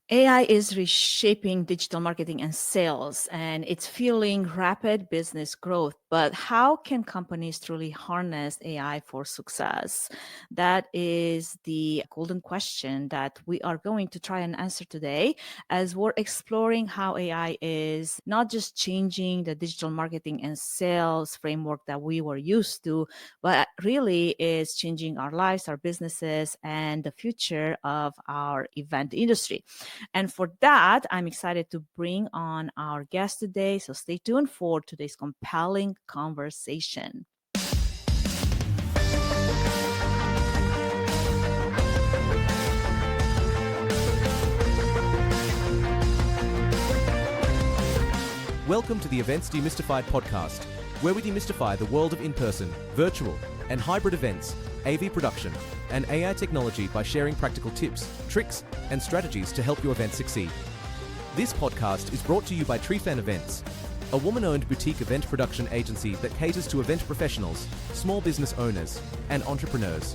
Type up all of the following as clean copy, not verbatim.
AI is reshaping digital marketing and sales, and it's fueling rapid business growth. But how can companies truly harness AI for success? That is the golden question that we are going to try and answer today as we're exploring how AI is not just changing the digital marketing and sales framework that we were used to, but really is changing our lives, our businesses, and the future of our event industry. And for that, I'm excited to bring on our guest today. So stay tuned for today's compelling conversation. Welcome to the Events Demystified Podcast, where we demystify the world of in-person, virtual, and hybrid events, AV production, and AI technology by sharing practical tips, tricks, and strategies to help your event succeed. This podcast is brought to you by Treefan Events, a woman-owned boutique event production agency that caters to event professionals, small business owners, and entrepreneurs.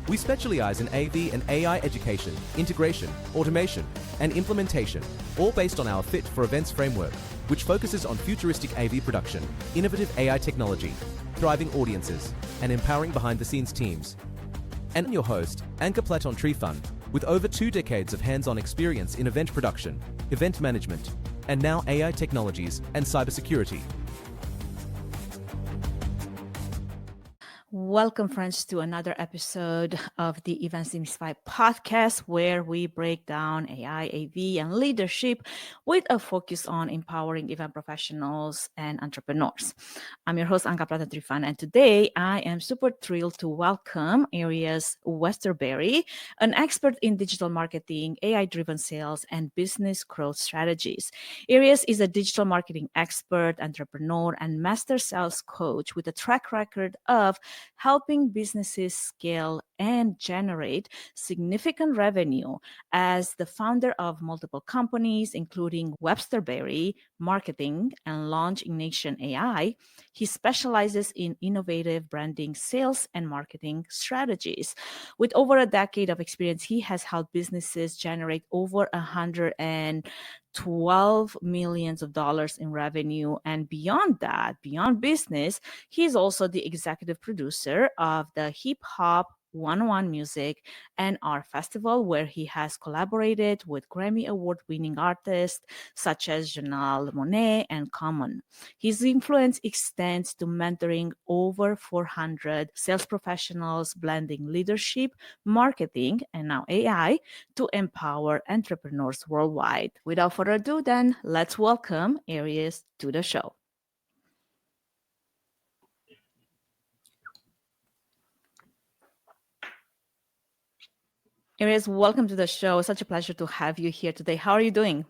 We specialize in AV and AI education, integration, automation, and implementation, all based on our Fit for Events framework, which focuses on futuristic AV production, innovative AI technology, thriving audiences, and empowering behind-the-scenes teams. And your host, Anca Platon Treefan, with over 2 decades of hands-on experience in event production, event management, and now AI technologies and cybersecurity. Welcome, friends, to another episode of the Events Demystified Podcast, where we break down AI, AV, and leadership with a focus on empowering event professionals and entrepreneurs. I'm your host, Anca Platon Treefan, and today I am super thrilled to welcome Arias WebsterBerry, an expert in digital marketing, AI-driven sales, and business growth strategies. Arias is a digital marketing expert, entrepreneur, and master sales coach with a track record of helping businesses scale and generate significant revenue. As the founder of multiple companies, including WebsterBerry, Marketing, and Launch Ignition AI, he specializes in innovative branding, sales, and marketing strategies. With over a decade of experience, he has helped businesses generate over $112 million in revenue. And beyond that, beyond business, he's also the executive producer of the Hip Hop 101 Music and Art Festival, where he has collaborated with Grammy Award-winning artists such as Janelle Monáe and Common. His influence extends to mentoring over 400 sales professionals, blending leadership, marketing, and now AI to empower entrepreneurs worldwide. Without further ado, then, let's welcome Arias to the show. Arias, welcome to the show. Such a pleasure to have you here today. How are you doing?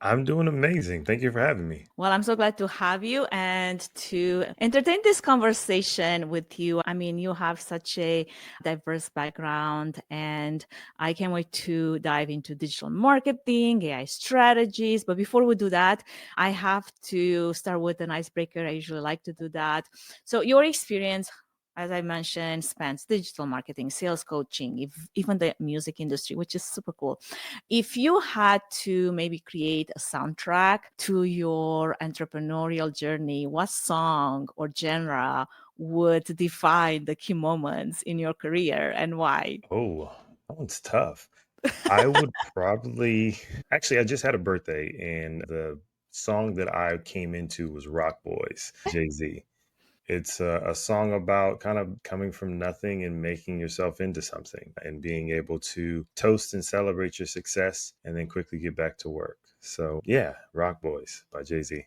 I'm doing amazing. Thank you for having me. Well, I'm so glad to have you and to entertain this conversation with you. I mean, you have such a diverse background, and I can't wait to dive into digital marketing, AI strategies. But before we do that, I have to start with an icebreaker. I usually like to do that. So your experience, as I mentioned, spans digital marketing, sales coaching, even the music industry, which is super cool. If you had to maybe create a soundtrack to your entrepreneurial journey, what song or genre would define the key moments in your career and why? Oh, that one's tough. I would probably actually, I just had a birthday, and the song that I came into was Rock Boys, Jay-Z. It's a song about kind of coming from nothing and making yourself into something and being able to toast and celebrate your success and then quickly get back to work. So, yeah, Rock Boys by Jay-Z.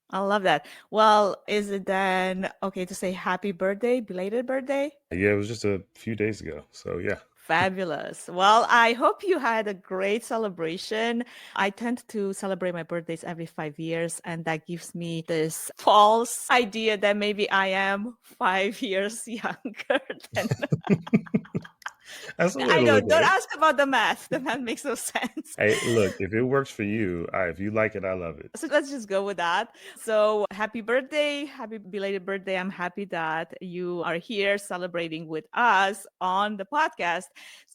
I love that. Well, is it then okay to say happy birthday, belated birthday? Yeah, it was just a few days ago. So, yeah. Fabulous. Well, I hope you had a great celebration. I tend to celebrate my birthdays every 5 years, and that gives me this false idea that maybe I am 5 years younger than That's the way I to know. look at Don't it. ask about the math. The math makes no sense. Hey, look, if it works for you, if you like it, I love it. So let's just go with that. So happy birthday. Happy belated birthday. I'm happy that you are here celebrating with us on the podcast.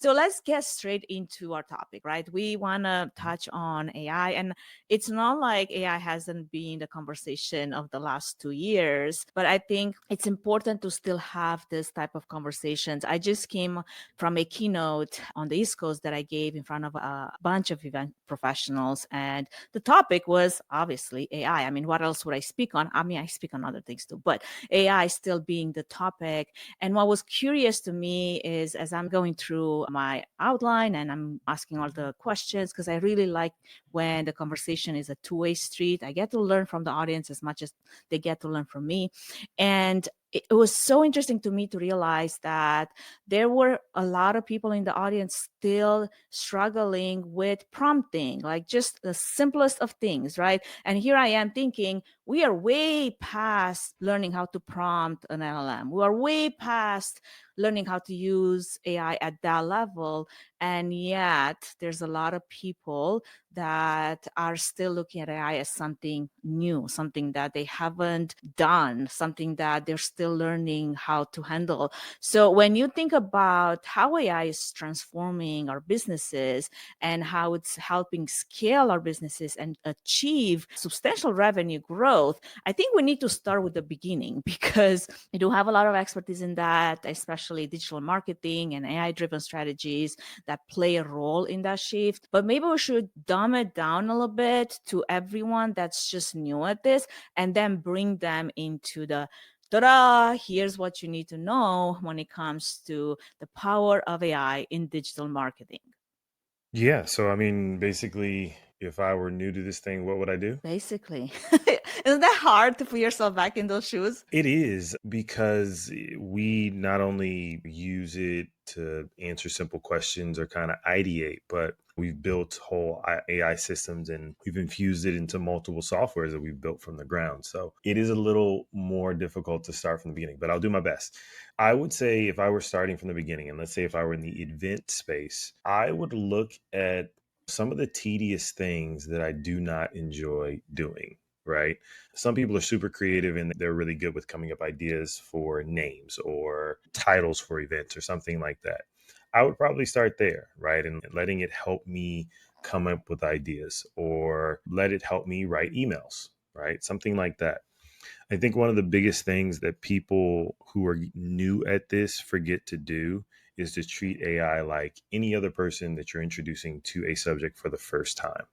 So let's get straight into our topic, right? We want to touch on AI. And it's not like AI hasn't been the conversation of the last 2 years, but I think it's important to still have this type of conversations. I just came from a keynote on the East Coast that I gave in front of a bunch of event professionals. And the topic was obviously AI. I mean, what else would I speak on? I mean, I speak on other things too, but AI still being the topic. And what was curious to me is as I'm going through my outline and I'm asking all the questions, because I really like when the conversation is a two-way street. I get to learn from the audience as much as they get to learn from me. And it was so interesting to me to realize that there were a lot of people in the audience still struggling with prompting, like just the simplest of things, right? And here I am thinking, we are way past learning how to prompt an LLM. We are way past learning how to use AI at that level. And yet there's a lot of people that are still looking at AI as something new, something that they haven't done, something that they're still learning how to handle. So when you think about how AI is transforming our businesses and how it's helping scale our businesses and achieve substantial revenue growth, I think we need to start with the beginning because we do have a lot of expertise in that, especially digital marketing and AI-driven strategies that play a role in that shift. But maybe we should dumb it down a little bit to everyone that's just new at this and then bring them into the ta-da, here's what you need to know when it comes to the power of AI in digital marketing. Yeah. So, I mean, basically, if I were new to this thing, what would I do? Basically. Isn't that hard to put yourself back in those shoes? It is because we not only use it to answer simple questions or kind of ideate, but we've built whole AI systems and we've infused it into multiple softwares that we've built from the ground. So it is a little more difficult to start from the beginning, but I'll do my best. I would say if I were starting from the beginning, and let's say if I were in the event space, I would look at some of the tedious things that I do not enjoy doing, right? Some people are super creative and they're really good with coming up ideas for names or titles for events or something like that. I would probably start there, right? And letting it help me come up with ideas or let it help me write emails, right? Something like that. I think one of the biggest things that people who are new at this forget to do is to treat AI like any other person that you're introducing to a subject for the first time.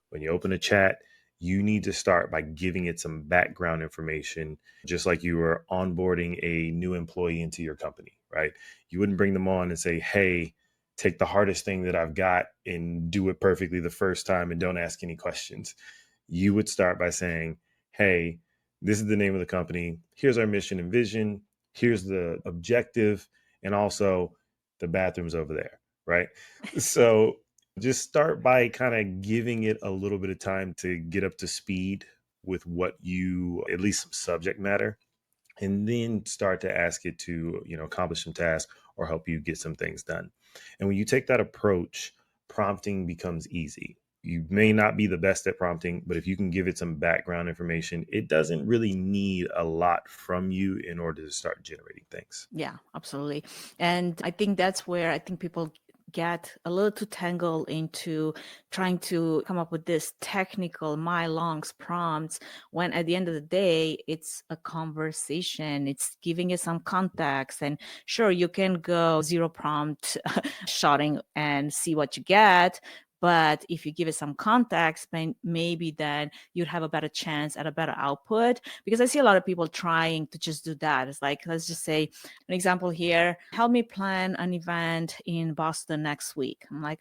When you open a chat, you need to start by giving it some background information, just like you were onboarding a new employee into your company, right? You wouldn't bring them on and say, hey, take the hardest thing that I've got and do it perfectly the first time and don't ask any questions. You would start by saying, hey, this is the name of the company. Here's our mission and vision. Here's the objective. And also the bathrooms over there, right? So just start by kind of giving it a little bit of time to get up to speed with what you, at least some subject matter, and then start to ask it to, accomplish some tasks or help you get some things done. And when you take that approach, prompting becomes easy. You may not be the best at prompting, but if you can give it some background information, it doesn't really need a lot from you in order to start generating things. Yeah, absolutely. And I think that's where I think people get a little too tangled into trying to come up with this technical mile-long prompts when at the end of the day, it's a conversation. It's giving it some context. And sure, you can go zero prompt shotting and see what you get. But if you give it some context, maybe then you'd have a better chance at a better output. Because I see a lot of people trying to just do that. It's like, let's just say an example here, help me plan an event in Boston next week. I'm like,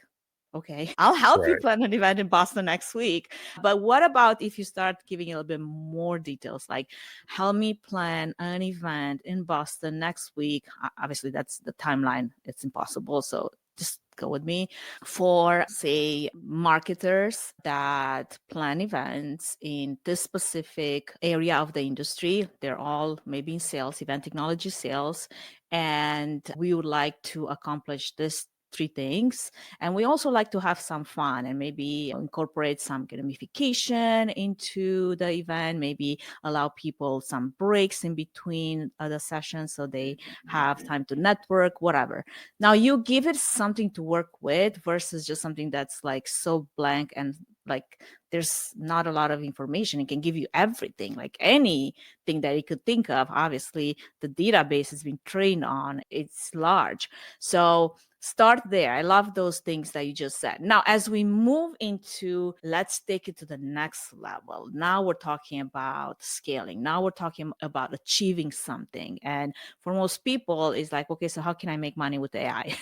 okay, I'll help you Right. plan an event in Boston next week. But what about if you start giving a little bit more details, like help me plan an event in Boston next week? Obviously, that's the timeline. It's impossible. So just go with me. For, say, marketers that plan events in this specific area of the industry, they're all maybe in sales, event technology sales, and we would like to accomplish this three things. And we also like to have some fun and maybe incorporate some gamification into the event, maybe allow people some breaks in between the sessions so they have time to network, whatever. Now you give it something to work with versus just something that's like so blank and like there's not a lot of information. It can give you everything, like anything that you could think of. Obviously, the database has been trained on, it's large. So start there. I love those things that you just said. Now, as we move into, let's take it to the next level. Now we're talking about scaling. Now we're talking about achieving something. And for most people, it's like, okay, so how can I make money with AI?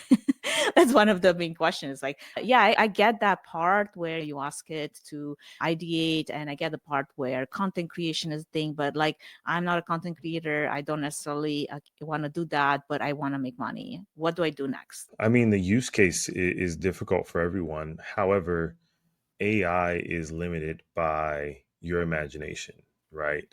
That's one of the main questions. Like, yeah, I get that part where you ask it to ideate, and I get the part where content creation is a thing, but like, I'm not a content creator. I don't necessarily want to do that, but I want to make money. What do I do next? I mean, the use case is difficult for everyone. However, AI is limited by your imagination, right?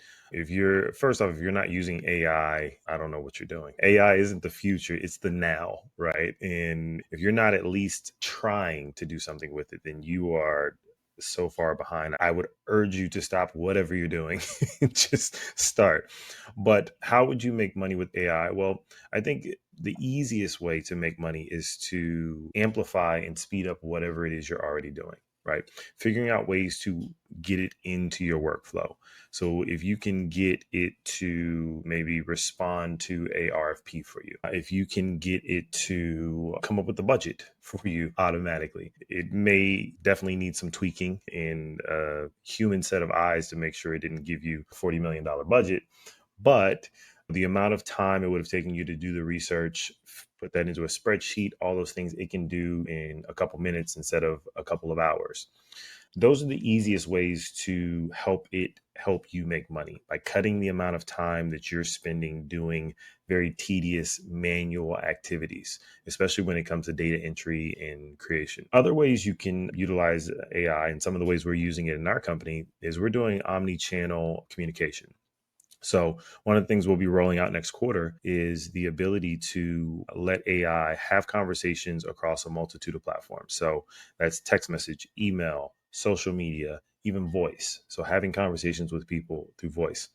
First off, if you're not using AI, I don't know what you're doing. AI isn't the future, it's the now, right? And if you're not at least trying to do something with it, then you are so far behind. I would urge you to stop whatever you're doing and just start. But how would you make money with AI? Well, I think the easiest way to make money is to amplify and speed up whatever it is you're already doing, right? Figuring out ways to get it into your workflow. So if you can get it to maybe respond to a RFP for you, if you can get it to come up with the budget for you automatically, it may definitely need some tweaking and a human set of eyes to make sure it didn't give you a $40 million budget. But the amount of time it would have taken you to do the research, put that into a spreadsheet, all those things it can do in a couple minutes instead of a couple of hours. Those are the easiest ways to help you make money, by cutting the amount of time that you're spending doing very tedious manual activities, especially when it comes to data entry and creation. Other ways you can utilize AI, and some of the ways we're using it in our company, is we're doing omni-channel communication. So one of the things we'll be rolling out next quarter is the ability to let AI have conversations across a multitude of platforms. So that's text message, email, social media, even voice. So having conversations with people through voice.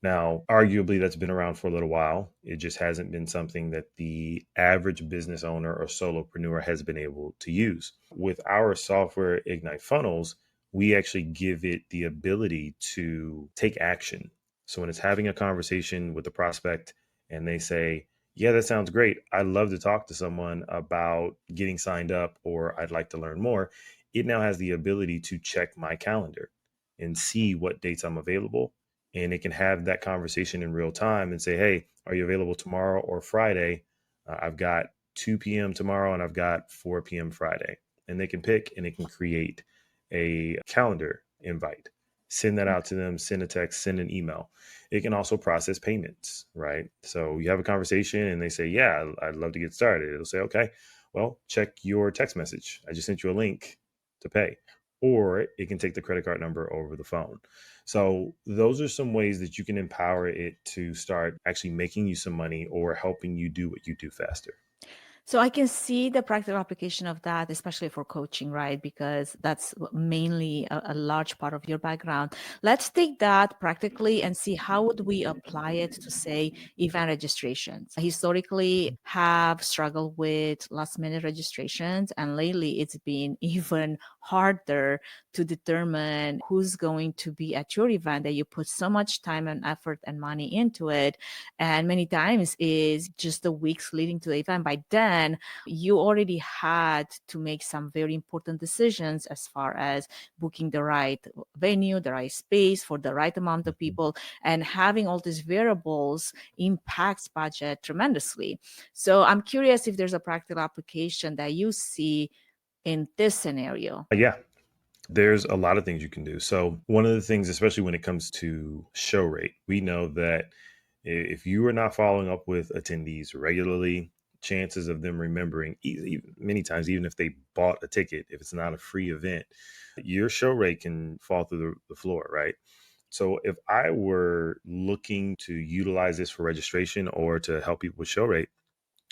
Now, arguably, that's been around for a little while. It just hasn't been something that the average business owner or solopreneur has been able to use. With our software, Ignite Funnels, we actually give it the ability to take action. So when it's having a conversation with the prospect and they say, yeah, that sounds great, I'd love to talk to someone about getting signed up, or I'd like to learn more, it now has the ability to check my calendar and see what dates I'm available. And it can have that conversation in real time and say, hey, are you available tomorrow or Friday? I've got 2 p.m. tomorrow and I've got 4 p.m. Friday. And they can pick and it can create a calendar invite, send that out to them, send a text, send an email. It can also process payments, right? So you have a conversation and they say, yeah, I'd love to get started. It'll say, okay, well, check your text message. I just sent you a link to pay. Or it can take the credit card number over the phone. So those are some ways that you can empower it to start actually making you some money or helping you do what you do faster. So I can see the practical application of that, especially for coaching, right? Because that's mainly a large part of your background. Let's take that practically and see how would we apply it to, say, event registrations. Historically have struggled with last minute registrations, and lately it's been even harder to determine who's going to be at your event that you put so much time and effort and money into it. And many times is just the weeks leading to the event. By then, you already had to make some very important decisions as far as booking the right venue, the right space for the right amount of people, and having all these variables impacts budget tremendously. So I'm curious if there's a practical application that you see in this scenario. Yeah, there's a lot of things you can do. So one of the things, especially when it comes to show rate, we know that if you are not following up with attendees regularly, chances of them remembering, many times, even if they bought a ticket, if it's not a free event, your show rate can fall through the floor, right? So if I were looking to utilize this for registration or to help people with show rate,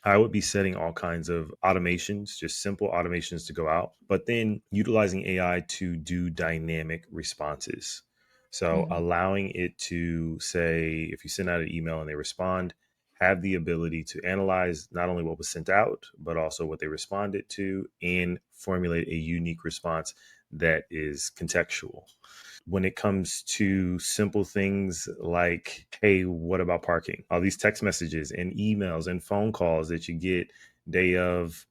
I would be setting all kinds of automations, just simple automations to go out, but then utilizing AI to do dynamic responses. So Mhm. allowing it to say, if you send out an email and they respond, have the ability to analyze not only what was sent out, but also what they responded to and formulate a unique response that is contextual. When it comes to simple things like, hey, what about parking? All these text messages and emails and phone calls that you get day of,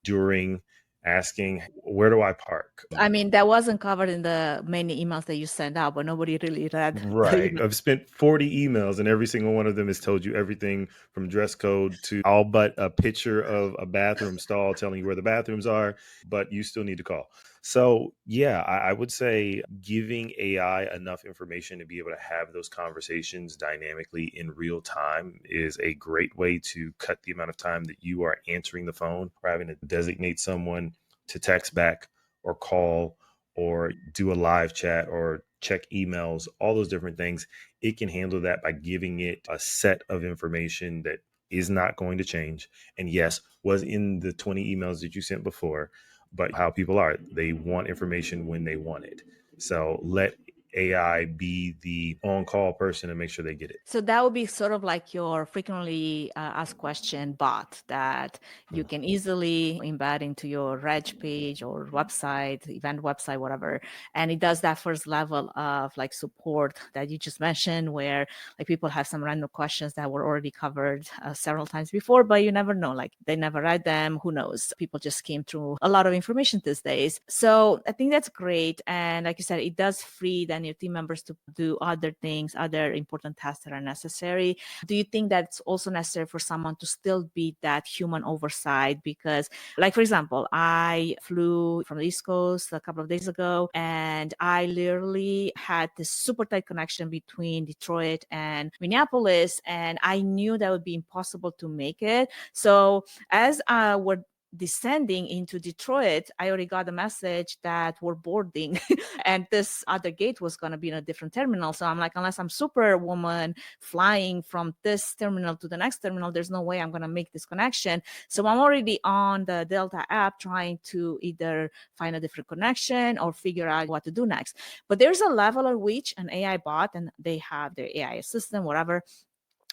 during, asking, where do I park? I mean, that wasn't covered in the many emails that you sent out, but nobody really read the Right. email. I've spent 40 emails and every single one of them has told you everything from dress code to all but a picture of a bathroom stall telling you where the bathrooms are, but you still need to call. So, yeah, I would say giving AI enough information to be able to have those conversations dynamically in real time is a great way to cut the amount of time that you are answering the phone or having to designate someone to text back or call or do a live chat or check emails, all those different things. It can handle that by giving it a set of information that is not going to change. And yes, was in the 20 emails that you sent before, but how people are, they want information when they want it. So let AI be the on-call person and make sure they get it. So that would be sort of like your frequently asked question bot that you Mm. can easily embed into your reg page or website, event website, whatever. And it does that first level of like support that you just mentioned, where like people have some random questions that were already covered several times before, but you never know, like they never read them. Who knows? People just came through a lot of information these days. So I think that's great. And like you said, it does free then your team members to do other things, other important tasks that are necessary. Do you think that's also necessary for someone to still be that human oversight? Because, like, for example, I flew from the East Coast a couple of days ago, and I literally had this super tight connection between Detroit and Minneapolis, and I knew that would be impossible to make it. So as we're descending into Detroit, I already got a message that we're boarding and this other gate was going to be in a different terminal. So I'm like, unless I'm Superwoman flying from this terminal to the next terminal, there's no way I'm going to make this connection. So I'm already on the Delta app trying to either find a different connection or figure out what to do next. But there's a level at which an AI bot, and they have their AI assistant, whatever,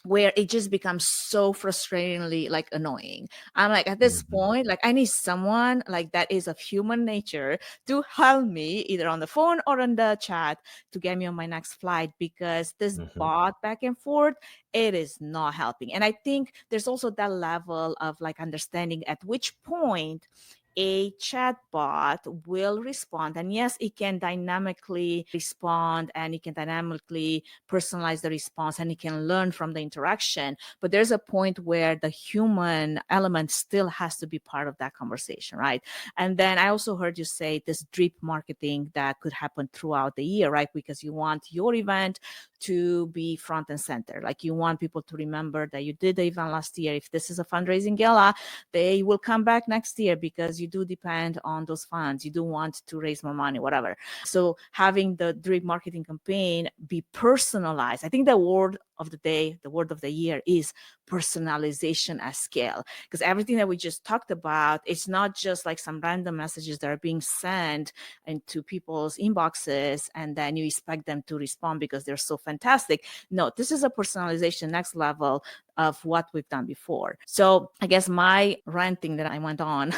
where it just becomes so frustratingly like annoying. I'm like, at this Mhm. point, like I need someone like that is of human nature to help me either on the phone or on the chat to get me on my next flight, because this Mhm. bot back and forth, it is not helping. And I think there's also that level of like understanding at which point a chatbot will respond. And yes, it can dynamically respond and it can dynamically personalize the response and it can learn from the interaction. But there's a point where the human element still has to be part of that conversation, right? And then I also heard you say this drip marketing that could happen throughout the year, right? Because you want your event to be front and center. Like you want people to remember that you did the event last year. If this is a fundraising gala, they will come back next year because you do depend on those funds. You do want to raise more money, whatever. So having the drip marketing campaign be personalized, I think the word of the day, the word of the year is personalization at scale. Because everything that we just talked about, it's not just like some random messages that are being sent into people's inboxes and then you expect them to respond because they're so fantastic. No, this is a personalization next level of what we've done before. So I guess my ranting that I went on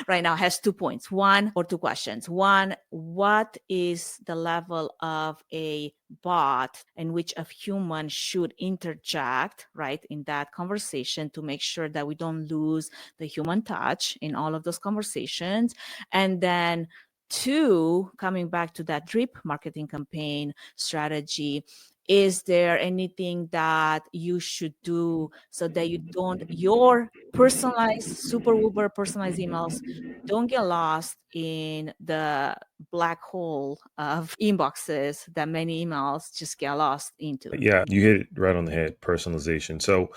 right now has 2 points. One, or two questions. One, what is the level of a bot in which a human should interject, right, in that conversation to make sure that we don't lose the human touch in all of those conversations? And then two, coming back to that drip marketing campaign strategy, is there anything that you should do so that you don't, your personalized, super uber personalized emails don't get lost in the black hole of inboxes that many emails just get lost into? Yeah, you hit it right on the head. Personalization. So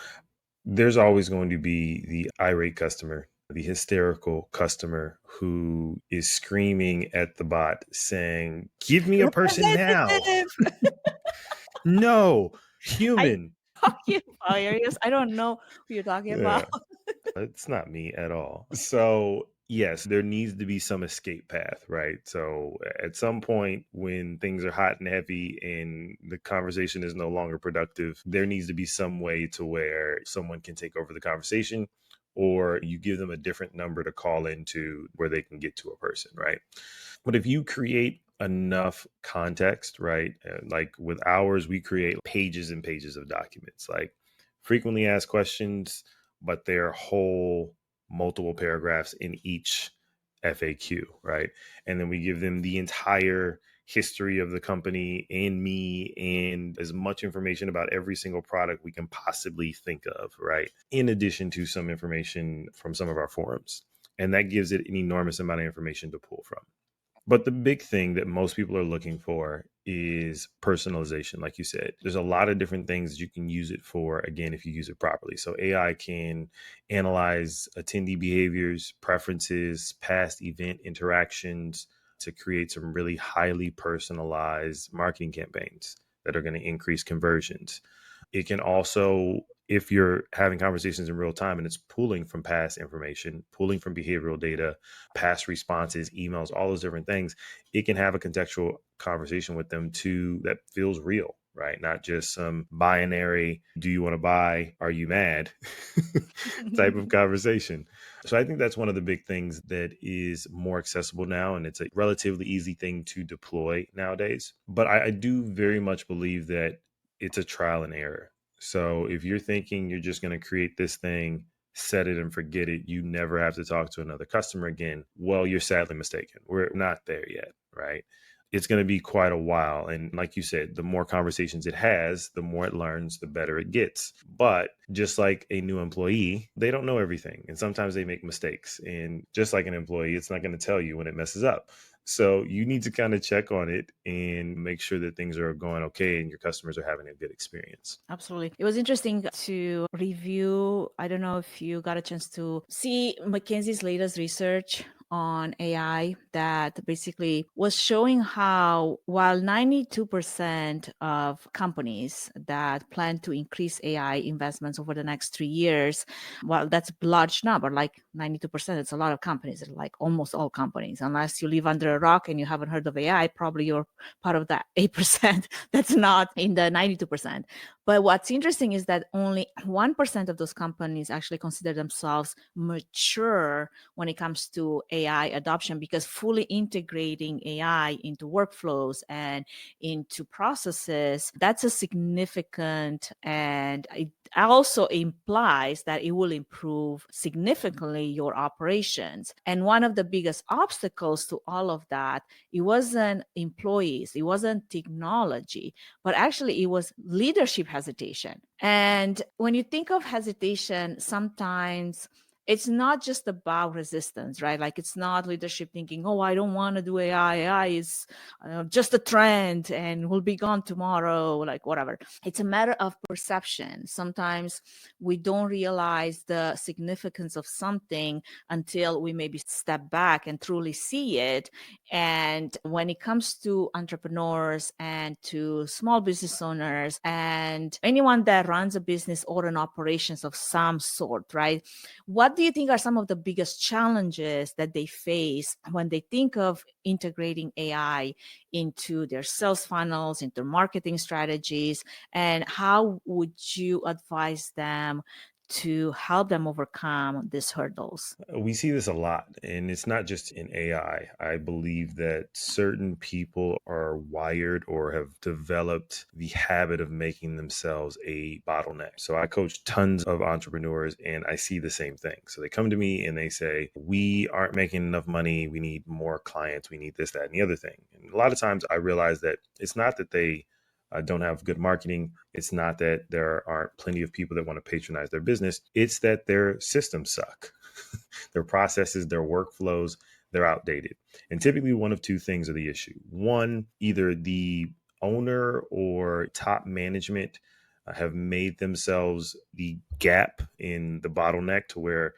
There's always going to be the irate customer, the hysterical customer who is screaming at the bot saying, "Give me a person now." Representative. No, I human. talking about Arias. I don't know who you're talking about. Yeah. It's not me at all. So, yes, there needs to be some escape path, right? So, at some point, when things are hot and heavy and the conversation is no longer productive, there needs to be some way to where someone can take over the conversation, or you give them a different number to call into where they can get to a person, right? But if you create enough context, right? Like with ours, we create pages and pages of documents, like frequently asked questions, but they're whole multiple paragraphs in each FAQ, right? And then we give them the entire history of the company and me and as much information about every single product we can possibly think of, right? In addition to some information from some of our forums. And that gives it an enormous amount of information to pull from. But the big thing that most people are looking for is personalization. Like you said, there's a lot of different things that you can use it for, again, if you use it properly. So AI can analyze attendee behaviors, preferences, past event interactions to create some really highly personalized marketing campaigns that are going to increase conversions. It can also, if you're having conversations in real time and it's pulling from past information, pulling from behavioral data, past responses, emails, all those different things, it can have a contextual conversation with them too that feels real, right? Not just some binary, do you want to buy? Are you mad? type of conversation. So I think that's one of the big things that is more accessible now. And it's a relatively easy thing to deploy nowadays. But I do very much believe that it's a trial and error. So if you're thinking you're just going to create this thing, set it and forget it, you never have to talk to another customer again, well, you're sadly mistaken. We're not there yet, right? It's going to be quite a while. And like you said, the more conversations it has, the more it learns, the better it gets. But just like a new employee, they don't know everything. And sometimes they make mistakes. And just like an employee, it's not going to tell you when it messes up. So you need to kind of check on it and make sure that things are going okay and your customers are having a good experience. Absolutely. It was interesting to review. I don't know if you got a chance to see McKinsey's latest research on AI that basically was showing how while 92% of companies that plan to increase AI investments over the next 3 years, well, that's a large number, like 92%, it's a lot of companies, like almost all companies. Unless you live under a rock and you haven't heard of AI, probably you're part of that 8% that's not in the 92%. But what's interesting is that only 1% of those companies actually consider themselves mature when it comes to AI adoption, because fully integrating AI into workflows and into processes, that's a significant, and it also implies that it will improve significantly your operations. And one of the biggest obstacles to all of that, it wasn't employees, it wasn't technology, but actually it was leadership hesitation. And when you think of hesitation, sometimes it's not just about resistance, right? Like it's not leadership thinking, oh, I don't want to do AI. AI is just a trend and will be gone tomorrow, like whatever. It's a matter of perception. Sometimes we don't realize the significance of something until we maybe step back and truly see it. And when it comes to entrepreneurs and to small business owners and anyone that runs a business or an operations of some sort, right? What do you think are some of the biggest challenges that they face when they think of integrating AI into their sales funnels, into marketing strategies, and how would you advise them to help them overcome these hurdles? We see this a lot, and it's not just in AI. I believe that certain people are wired or have developed the habit of making themselves a bottleneck. So I coach tons of entrepreneurs, and I see the same thing. So they come to me and they say, we aren't making enough money. We need more clients. We need this, that, and the other thing. And a lot of times I realize that it's not that they don't have good marketing. It's not that there aren't plenty of people that want to patronize their business. It's that their systems suck. Their processes, their workflows, they're outdated. And typically one of two things are the issue. One, either the owner or top management have made themselves the gap in the bottleneck to where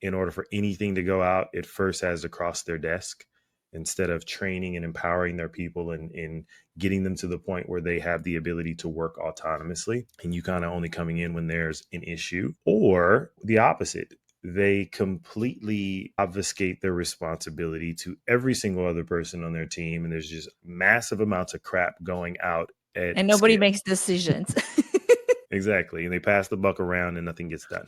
in order for anything to go out, it first has to cross their desk instead of training and empowering their people and getting them to the point where they have the ability to work autonomously. And you kind of only coming in when there's an issue, or the opposite. They completely obfuscate their responsibility to every single other person on their team. And there's just massive amounts of crap going out at And nobody scale. makes decisions. Exactly. And they pass the buck around and nothing gets done.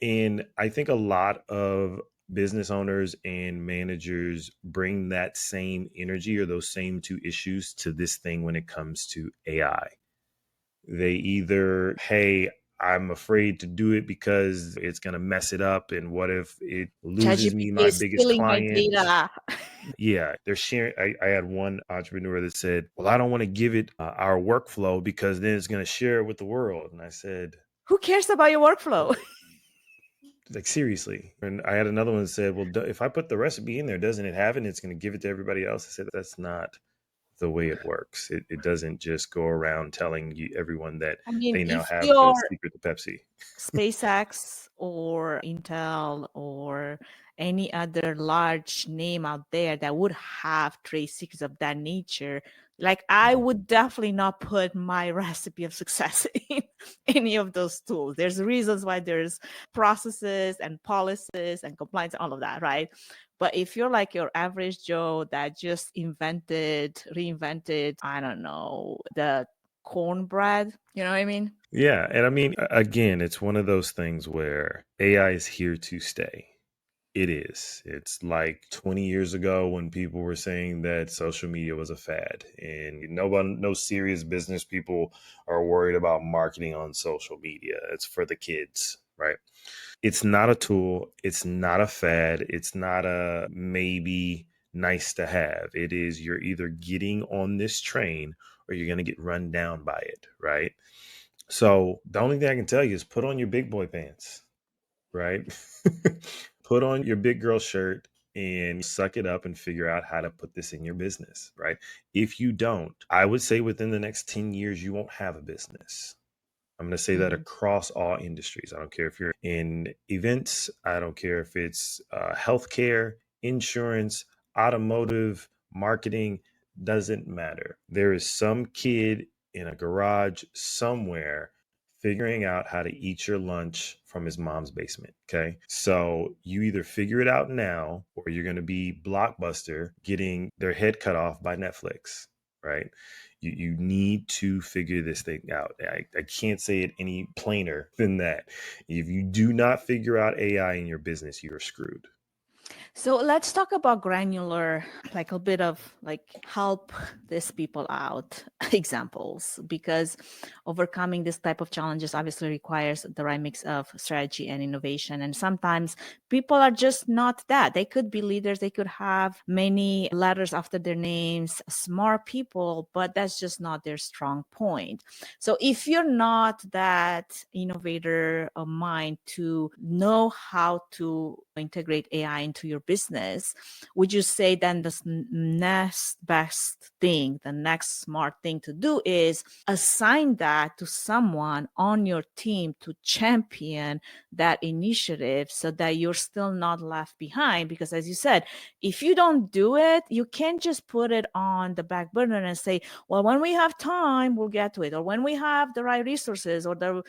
And I think a lot of business owners and managers bring that same energy or those same two issues to this thing when it comes to AI. They either, hey, I'm afraid to do it because it's going to mess it up. And what if it loses me ChatGPT my is biggest stealing my client? data. Yeah, they're sharing. I had one entrepreneur that said, well, I don't want to give it our workflow because then it's going to share it with the world. And I said, Who cares about your workflow? like, seriously. And I had another one that said, well, if I put the recipe in there, doesn't it have it? And it's going to give it to everybody else. I said, that's not the way it works. It doesn't just go around telling everyone that I mean, they now if have the you're secret to Pepsi. SpaceX or Intel or any other large name out there that would have trade secrets of that nature, like I would definitely not put my recipe of success in any of those tools. There's reasons why there's processes and policies and compliance, all of that, right? But if you're like your average Joe that just reinvented, I don't know, the cornbread, you know what I mean? Yeah. And I mean, again, it's one of those things where AI is here to stay. It is. It's like 20 years ago when people were saying that social media was a fad, and no serious business people are worried about marketing on social media. It's for the kids, right? It's not a tool. It's not a fad. It's not a maybe nice to have. It is, you're either getting on this train or you're going to get run down by it, right? So the only thing I can tell you is put on your big boy pants, right? Put on your big girl shirt and suck it up and figure out how to put this in your business, right? If you don't, I would say within the next 10 years, you won't have a business. I'm going to say that across all industries. I don't care if you're in events. I don't care if it's healthcare, insurance, automotive, marketing, doesn't matter. There is some kid in a garage somewhere figuring out how to eat your lunch from his mom's basement. Okay. So you either figure it out now or you're going to be Blockbuster getting their head cut off by Netflix, right? You need to figure this thing out. I can't say it any plainer than that. If you do not figure out AI in your business, you're screwed. So let's talk about granular, like a bit of like help these people out examples, because overcoming this type of challenges obviously requires the right mix of strategy and innovation. And sometimes people are just not that. They could be leaders, they could have many letters after their names, smart people, but that's just not their strong point. So if you're not that innovator of mind to know how to integrate AI into your business, would you say then the next best thing, the next smart thing to do is assign that to someone on your team to champion that initiative so that you're still not left behind? Because as you said, if you don't do it, you can't just put it on the back burner and say, well, when we have time, we'll get to it. Or when we have the right resources or the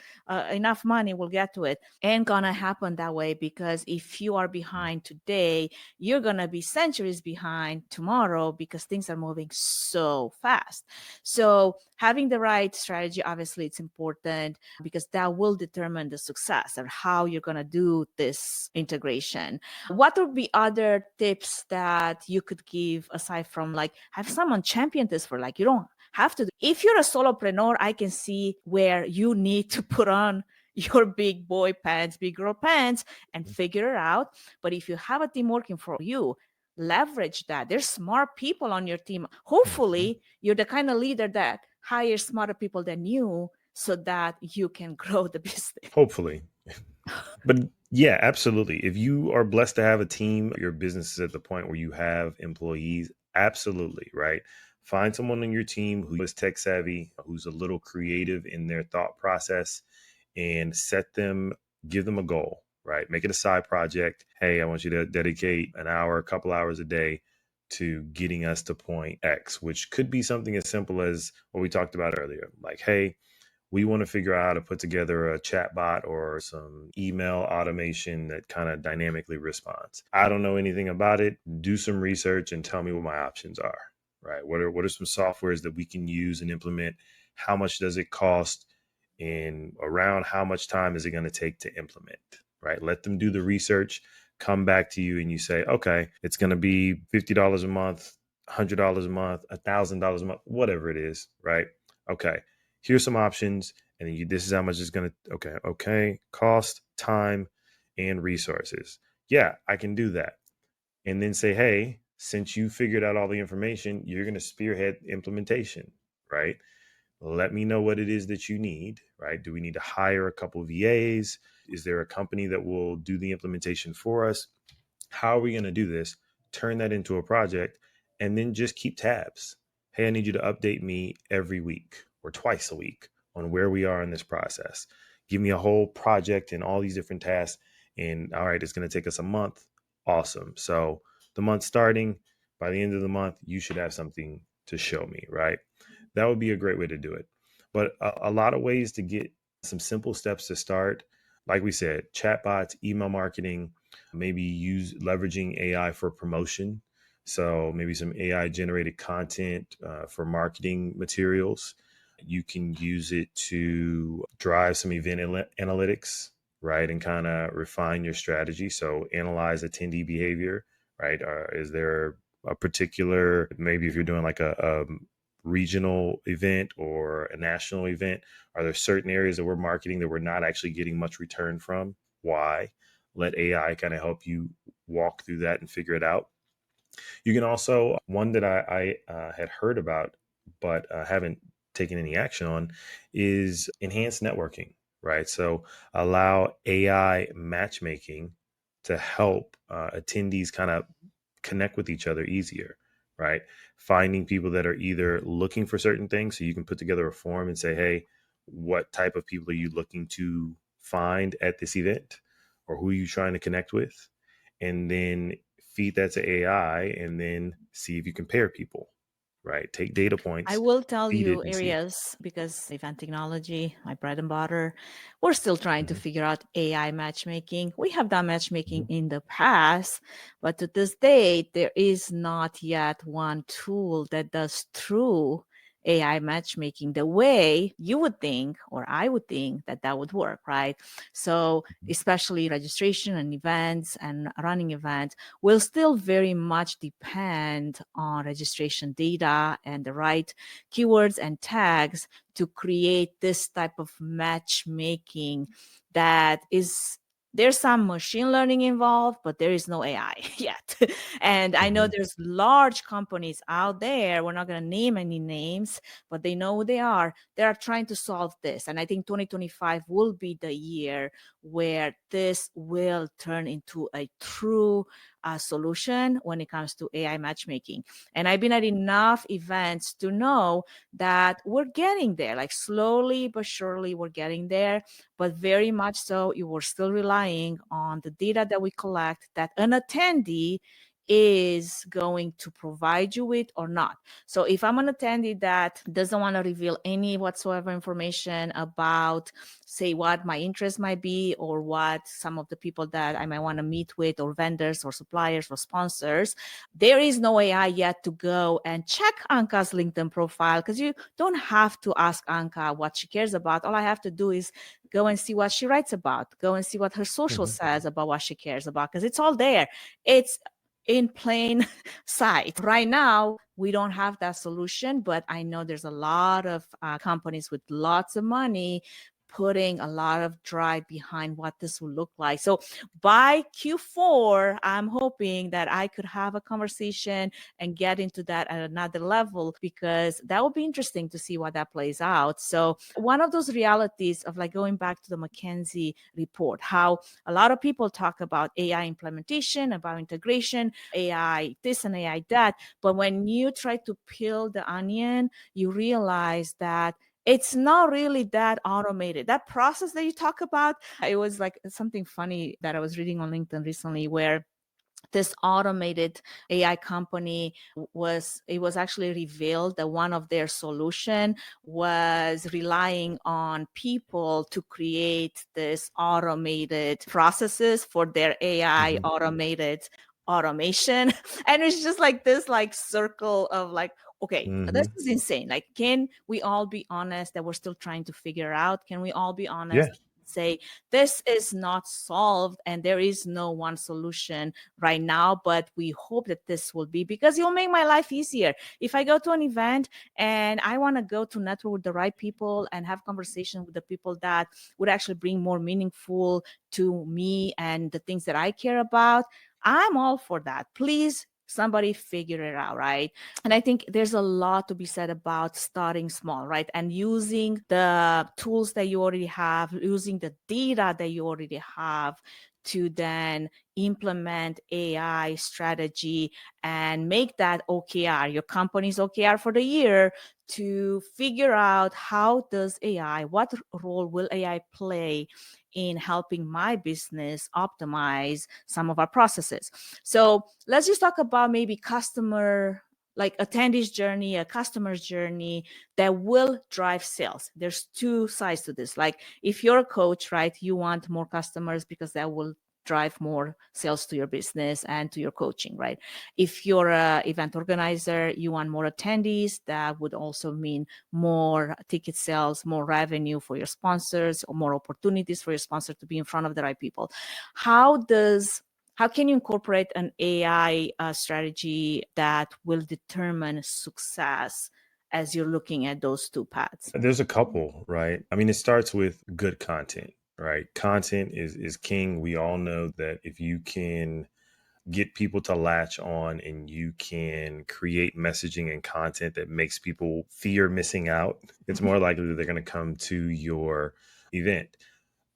enough money, we'll get to it. Ain't gonna happen that way, because if you are behind today, you're gonna be centuries behind tomorrow because things are moving so fast. So having the right strategy, obviously it's important because that will determine the success or how you're gonna do this integration. What would be other tips that you could give aside from like have someone champion this for, like, you don't have to. If you're a solopreneur, I can see where you need to put on your big boy pants, big girl pants, and figure it out. But if you have a team working for you, leverage that. There's smart people on your team. Hopefully, you're the kind of leader that hires smarter people than you so that you can grow the business. Hopefully. But yeah, absolutely. If you are blessed to have a team, your business is at the point where you have employees, absolutely, right? Find someone on your team who is tech savvy, who's a little creative in their thought process, and give them a goal, right? Make it a side project. Hey, I want you to dedicate an hour, a couple hours a day to getting us to point X, which could be something as simple as what we talked about earlier. Like, hey, we want to figure out how to put together a chatbot or some email automation that kind of dynamically responds. I don't know anything about it. Do some research and tell me what my options are, right? What are some softwares that we can use and implement? How much does it cost? And around how much time is it going to take to implement, right? Let them do the research, come back to you, and you say, okay, it's going to be $50 a month, $100 a month, $1,000 a month, whatever it is, right? Okay, here's some options, and then this is how much it's going to, okay, cost, time, and resources. Yeah, I can do that. And then say, hey, since you figured out all the information, you're going to spearhead implementation, right? Let me know what it is that you need, right? Do we need to hire a couple of VAs? Is there a company that will do the implementation for us? How are we going to do this? Turn that into a project, and then just keep tabs. Hey, I need you to update me every week or twice a week on where we are in this process. Give me a whole project and all these different tasks. And all right, it's going to take us a month. Awesome. So the month starting, by the end of the month, you should have something to show me, right? That would be a great way to do it. But a lot of ways to get some simple steps to start. Like we said, chatbots, email marketing, maybe leveraging AI for promotion. So maybe some AI generated content for marketing materials. You can use it to drive some event analytics, right? And kind of refine your strategy. So analyze attendee behavior, right? Is there a particular, maybe if you're doing like a regional event or a national event, are there certain areas that we're marketing that we're not actually getting much return from? Why? Let AI kind of help you walk through that and figure it out. You can also, one that I had heard about, but haven't taken any action on, is enhanced networking, right? So allow AI matchmaking to help attendees kind of connect with each other easier, right? Finding people that are either looking for certain things. So you can put together a form and say, hey, what type of people are you looking to find at this event? Or who are you trying to connect with? And then feed that to AI and then see if you compare people, right? Take data I points, will tell feed it you, and see. Arias, because event technology, my bread and butter, we're still trying to Mhm, figure out AI matchmaking. We have done matchmaking mhm, in the past, but to this date, there is not yet one tool that does true AI matchmaking the way you would think, or I would think that that would work, right? So, especially registration and events and running events will still very much depend on registration data and the right keywords and tags to create this type of matchmaking that is, there's some machine learning involved, but there is no AI yet. And I know mhm, there's large companies out there, we're not going to name any names, but they know who they are. They are trying to solve this. And I think 2025 will be the year where this will turn into a true solution when it comes to AI matchmaking. And I've been at enough events to know that we're getting there, like slowly but surely we're getting there, but very much so, you were still relying on the data that we collect that an attendee is going to provide you with or not. So if I'm an attendee that doesn't want to reveal any whatsoever information about, say, what my interest might be or what some of the people that I might want to meet with or vendors or suppliers or sponsors, there is no AI yet to go and check Anca's LinkedIn profile, because you don't have to ask Anca what she cares about. All I have to do is go and see what she writes about, go and see what her social mhm. says about what she cares about, because it's all there. It's in plain sight. Right now, we don't have that solution, but I know there's a lot of companies with lots of money putting a lot of drive behind what this will look like. So by Q4, I'm hoping that I could have a conversation and get into that at another level, because that would be interesting to see what that plays out. So one of those realities of like going back to the McKinsey report, how a lot of people talk about AI implementation, about integration, AI this and AI that. But when you try to peel the onion, you realize that it's not really that automated. That process that you talk about, it was like something funny that I was reading on LinkedIn recently, where this automated AI company was actually revealed that one of their solution was relying on people to create this automated processes for their AI Mhm. automated automation. And it's just like this like circle of like, okay, this Mhm. is insane. Like, can we all be honest that we're still trying to figure out? Can we all be Yeah. honest, say this is not solved and there is no one solution right now, but we hope that this will be, because it'll make my life easier. If I go to an event and I want to go to network with the right people and have conversation with the people that would actually bring more meaningful to me and the things that I care about, I'm all for that. Please, somebody figure it out, right? And I think there's a lot to be said about starting small, right? And using the tools that you already have, using the data that you already have to then implement AI strategy and make that OKR, your company's OKR for the year, to figure out how does AI, what role will AI play in helping my business optimize some of our processes. So let's just talk about maybe customer, like attendee's journey, a customer's journey that will drive sales. There's two sides to this. Like if you're a coach, right, you want more customers because that will drive more sales to your business and to your coaching, right? If you're an event organizer, you want more attendees. That would also mean more ticket sales, more revenue for your sponsors, or more opportunities for your sponsor to be in front of the right people. How can you incorporate an AI strategy that will determine success as you're looking at those two paths? There's a couple, right? I mean, it starts with good content, right? Content is king. We all know that if you can get people to latch on and you can create messaging and content that makes people fear missing out, it's more likely that they're going to come to your event.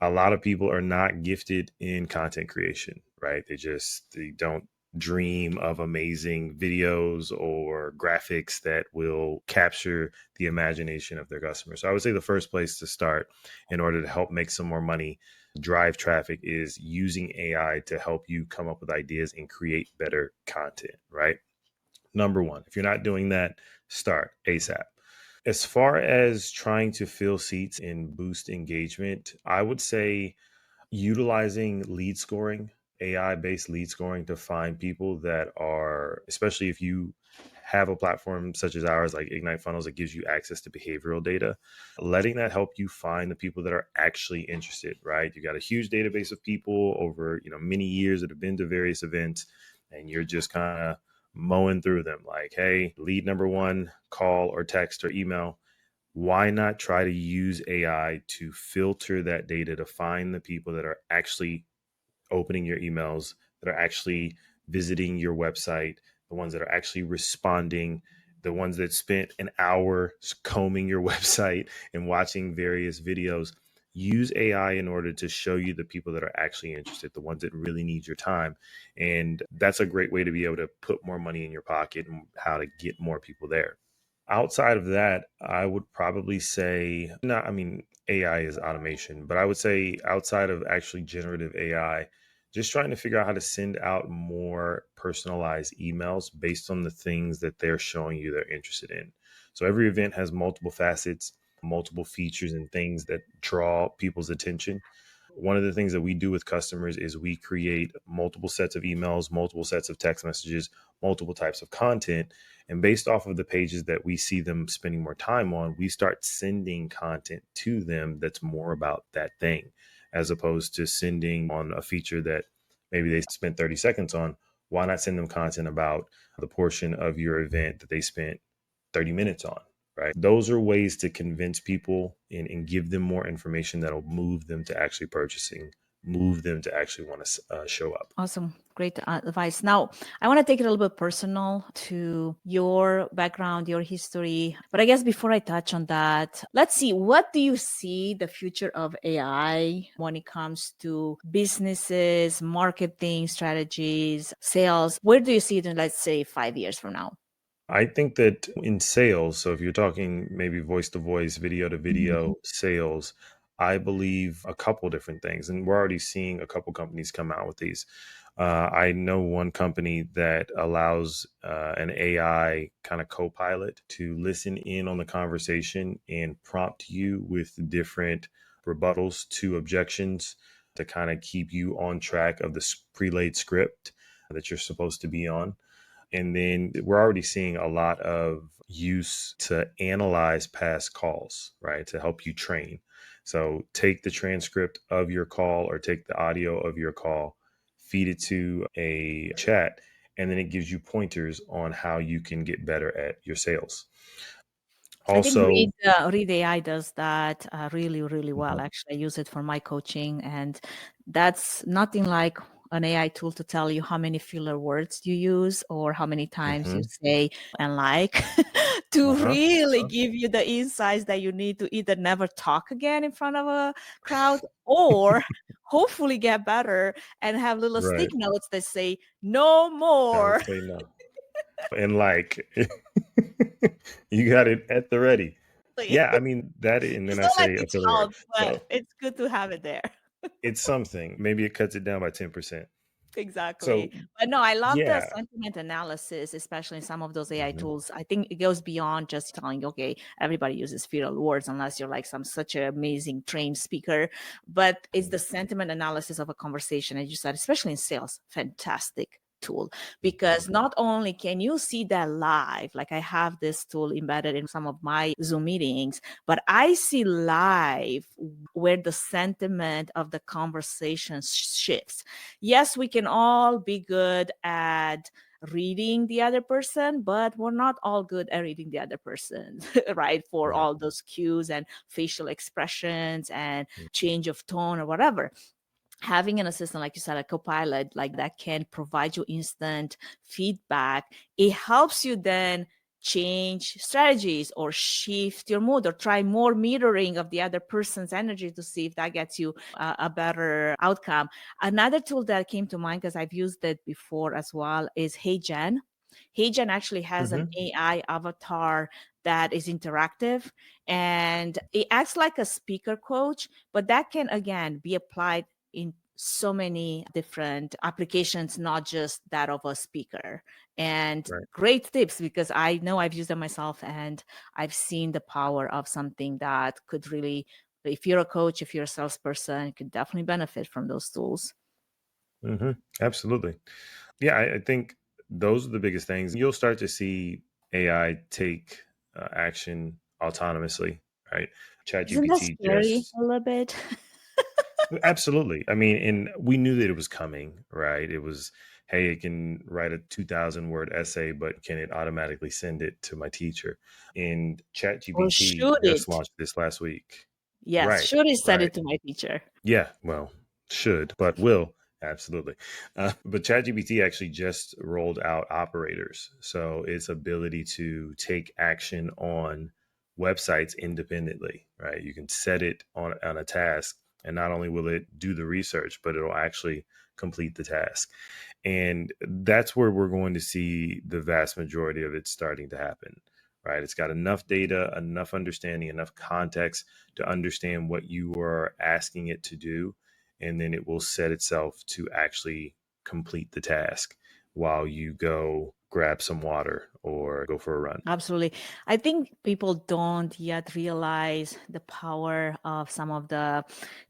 A lot of people are not gifted in content creation, right? They don't dream of amazing videos or graphics that will capture the imagination of their customers. So I would say the first place to start in order to help make some more money, drive traffic, is using AI to help you come up with ideas and create better content, right? Number one. If you're not doing that, start ASAP. As far as trying to fill seats and boost engagement, I would say utilizing lead scoring, AI based lead scoring, to find people that are, especially if you have a platform such as ours, like Ignite Funnels, that gives you access to behavioral data, letting that help you find the people that are actually interested, right? You got a huge database of people over, many years that have been to various events, and you're just kind of mowing through them like, hey, lead number one, call or text or email. Why not try to use AI to filter that data to find the people that are actually opening your emails, that are actually visiting your website, the ones that are actually responding, the ones that spent an hour combing your website and watching various videos. Use AI in order to show you the people that are actually interested, the ones that really need your time. And that's a great way to be able to put more money in your pocket and how to get more people there. Outside of that, I would probably say, not, I mean, AI is automation, but I would say outside of actually generative AI, just trying to figure out how to send out more personalized emails based on the things that they're showing you they're interested in. So every event has multiple facets, multiple features, and things that draw people's attention. One of the things that we do with customers is we create multiple sets of emails, multiple sets of text messages, multiple types of content. And based off of the pages that we see them spending more time on, we start sending content to them that's more about that thing, as opposed to sending on a feature that maybe they spent 30 seconds on. Why not send them content about the portion of your event that they spent 30 minutes on, right? Those are ways to convince people and give them more information that'll move them to actually purchasing, move them to actually want to show up. Awesome. Great advice. Now, I want to take it a little bit personal to your background, your history. But I guess before I touch on that, let's see, what do you see the future of AI when it comes to businesses, marketing strategies, sales? Where do you see it in, let's say, 5 years from now? I think that in sales, so if you're talking maybe voice to voice, video to video sales, I believe a couple different things. And we're already seeing a couple companies come out with these. I know one company that allows an AI kind of co-pilot to listen in on the conversation and prompt you with different rebuttals to objections to kind of keep you on track of the pre-laid script that you're supposed to be on. And then we're already seeing a lot of use to analyze past calls, right? To help you train. So take the transcript of your call or take the audio of your call, feed it to a chat, and then it gives you pointers on how you can get better at your sales. I think Also, Read AI does that really, really well. Actually, I use it for my coaching, and that's nothing like an AI tool to tell you how many filler words you use or how many times you mhm, say and like to uh-huh, really uh-huh, give you the insights that you need to either never talk again in front of a crowd or hopefully get better and have little stick right. notes that say no I would more. say no. And like, you got it at the ready. Yeah, I mean that, and then Just I don't let say a me filler word. talk, but So it's good to have it there. it's something. Maybe it cuts it down by 10%. So Exactly. But no, I love the yeah. sentiment analysis, especially in some of those AI Mhm, tools. I think it goes beyond just telling, okay, everybody uses viral words unless you're like such an amazing trained speaker. But it's the sentiment analysis of a conversation, as you said, especially in sales. Fantastic tool, mhm, because not only can you see that live, like I have this tool embedded in some of my Zoom meetings, but I see live where the sentiment of the conversation shifts. Yes, we can all be good at reading the other person, but we're not all good at reading the other person, right? For right. all those cues and facial expressions and Mm, change of tone or whatever. Having an assistant, like you said, a copilot like that can provide you instant feedback. It helps you then change strategies or shift your mood or try more mirroring of the other person's energy to see if that gets you a better outcome. Another tool that came to mind, because I've used it before as well, is HeyGen. HeyGen actually has an mhm, AI avatar that is interactive and it acts like a speaker coach, but that can again be applied in so many different applications, not just that of a speaker. And right. great tips, because I know I've used them myself and I've seen the power of something that could really, if you're a coach, if you're a salesperson, you could definitely benefit from those tools. Mhm, absolutely. Yeah, I think those are the biggest things. You'll start to see AI take action autonomously, right? Isn't that ChatGPT scary just a little bit? absolutely. I mean, and we knew that it was coming, right? It was, hey, it can write a 2,000 word essay, but can it automatically send it to my teacher? And Or ChatGPT should just it? launched this last week. Yes, Right, should it send right. it to my teacher? Yeah, well, should, but will. Absolutely. But ChatGPT actually just rolled out operators. So its ability to take action on websites independently, right? You can set it on a task, and not only will it do the research, but it'll actually complete the task. And that's where we're going to see the vast majority of it starting to happen, right? It's got enough data, enough understanding, enough context to understand what you are asking it to do. And then it will set itself to actually complete the task while you go grab some water or go for a run. Absolutely. I think people don't yet realize the power of some of the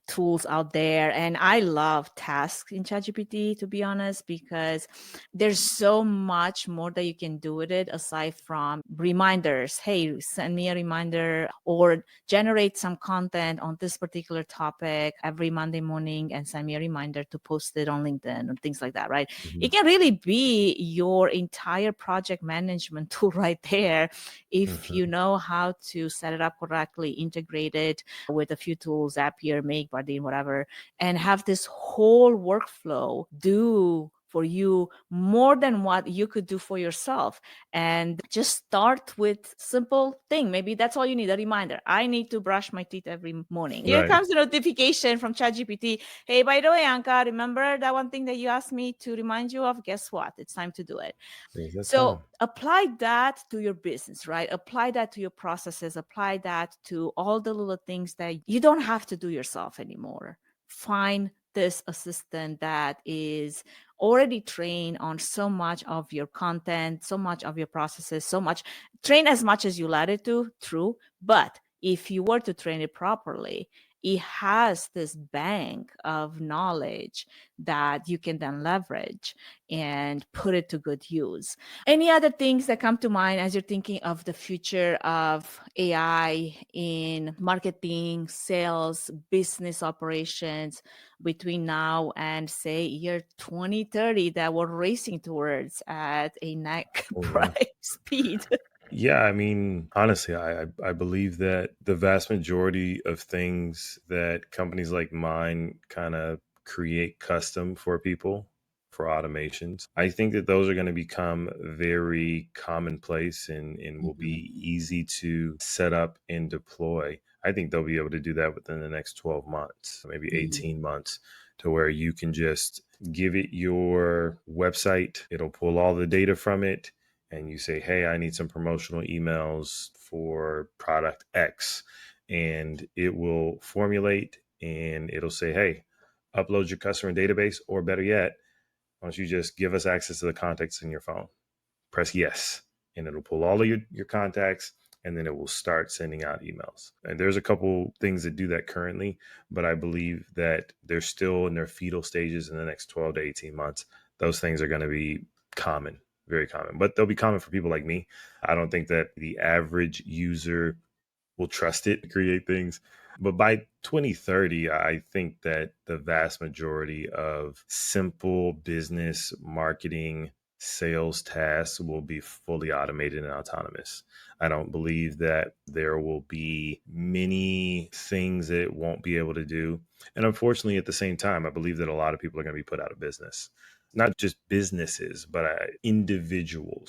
tools out there. And I love tasks in ChatGPT, to be honest, because there's so much more that you can do with it aside from reminders. Hey, send me a reminder or generate some content on this particular topic every Monday morning and send me a reminder to post it on LinkedIn or things like that, right? Mhm. It can really be your entire project management management tool right there. If you Mhm. know how to set it up correctly, integrate it with a few tools, Zapier, Make, Bardeen, whatever, and have this whole workflow do for you more than what you could do for yourself. And just start with simple thing. Maybe that's all you need, a reminder. I need to brush my teeth every morning. Here Right. comes a notification from ChatGPT. Hey, by the way, Anca, remember that one thing that you asked me to remind you of? Guess what? It's time to do it. There's that So time. apply that to your business, right? Apply that to your processes, apply that to all the little things that you don't have to do yourself anymore. Find this assistant that is already trained on so much of your content, so much of your processes, so much, train as much as you let it to, true. But if you were to train it properly, it has this bank of knowledge that you can then leverage and put it to good use. Any other things that come to mind as you're thinking of the future of AI in marketing, sales, business operations between now and say year 2030 that we're racing towards at a neck Oh, yeah. price speed? Yeah, I mean, honestly, I believe that the vast majority of things that companies like mine kind of create custom for people for automations, I think that those are going to become very commonplace and will Mhm. be easy to set up and deploy. I think they'll be able to do that within the next 12 months, maybe Mhm. 18 months, to where you can just give it your website, it'll pull all the data from it, and you say, hey, I need some promotional emails for product X. And it will formulate and it'll say, hey, upload your customer database, or better yet, why don't you just give us access to the contacts in your phone? Press yes. And it'll pull all of your contacts, and then it will start sending out emails. And there's a couple things that do that currently, but I believe that they're still in their fetal stages. In the next 12 to 18 months, those things are going to be common, very common, but they'll be common for people like me. I don't think that the average user will trust it to create things. But by 2030, I think that the vast majority of simple business marketing sales tasks will be fully automated and autonomous. I don't believe that there will be many things that it won't be able to do. And unfortunately, at the same time, I believe that a lot of people are going to be put out of business. Not just businesses, but individual